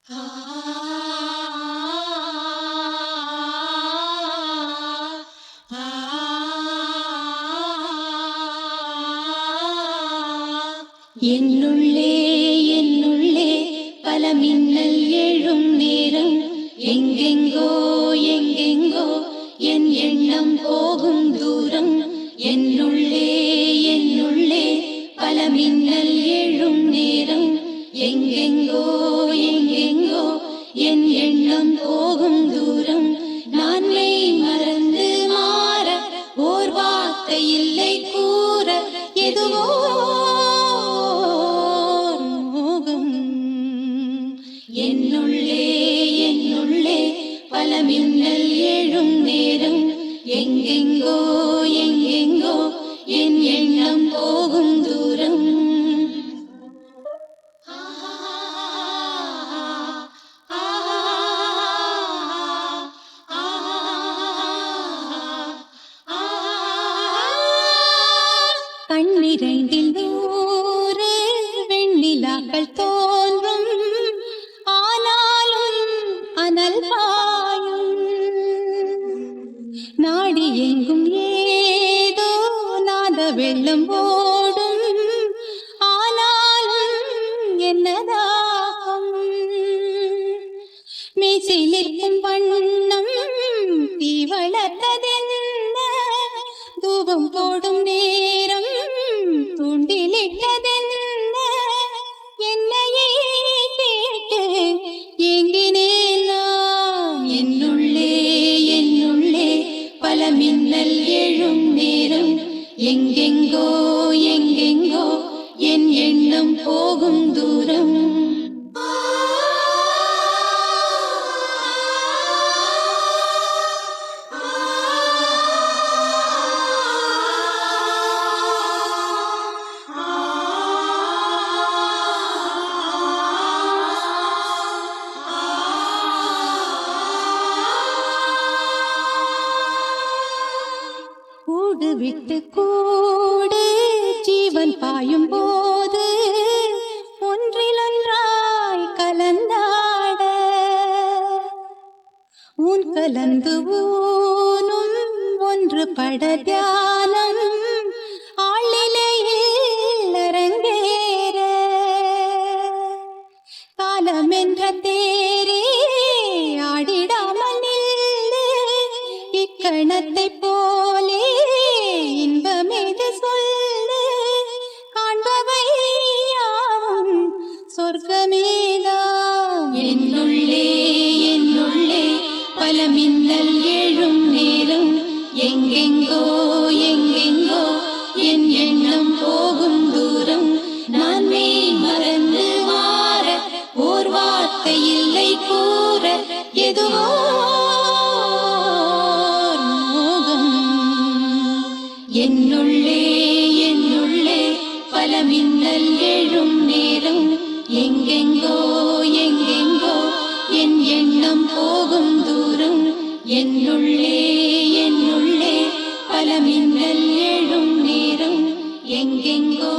என்னுள்ளே என்னுள்ளே பல மின்னல் எழும் நேரம், எங்கெங்கோ எங்கெங்கோ என் எண்ணம் போகும் தூரம். என்னுள்ளே என்னுள்ளே பல மின்னல் எழும் நேரம், எங்கெங்கோ எங்கெங்கோ என் எண்ணம் போகும் தூரம். நான் மெய் மறந்து மாற ஓர் வார்த்தை இல்லை கூற, எதுவோ என்னுள்ளே என்னுள்ளே பல மின்னல் எழும் நேரம், எங்கெங்கோ எங்கெங்கோ என் எண்ணம் போகும் தூரம். கண்ணிரண்டில் நூறு வெண்ணிலாக்கள் தோன்றும், ஆனாலும் அனல் பாயும். நாடி எங்கும் ஏதோ நாத வெள்ளம் ஓடும், ஆனாலும் என்னதாகும். மீசை நிற்கும் வண்ணம் தீ வளர்த்ததென்ன, தூபம் போடும் நேரம் தூண்டிலிட்டதென்ன. என்னையே கேட்டு ஏங்கினேன் நான். என்னுள்ளே என்னுள்ளே பல மின்னல் எழும் நேரம், எங்கெங்கோ எங்கெங்கோ என் எண்ணம் போகும் தூரம். கூடு விட்டு கூடு ஜீவன் பாயும் போது, ஒன்றிலொன்றாய் கலந்தாட. ஊன் கலந்து ஊனும் ஒன்று பட தியானம், ஆளிலையில் அரங்கேற. காலம் என்ற தேரே ஆடிடாமல் நில்லு, இக்கணத்தை போலே இன்பமேது சொல்லு. காண்பவை யாவும் சொர்க்கமேதான். என்னுள்ளே என்னுள்ளே பல மின்னல் எழும் நேரம், எங்கெங்கோ எங்கெங்கோ என் எண்ணம் போகும் தூரம். நான் மெய் மறந்து மாற ஓர் வார்த்தை இல்லை கூற, எதுவோ என்னுள்ளே என்னுள்ளே பல மின்னல் எழும் நேரம், எங்கெங்கோ எங்கெங்கோ என் எண்ணம் போகும் தூரம். என்னுள்ளே என்னுள்ளே பல மின்னல் எழும் நேரம், எங்கெங்கோ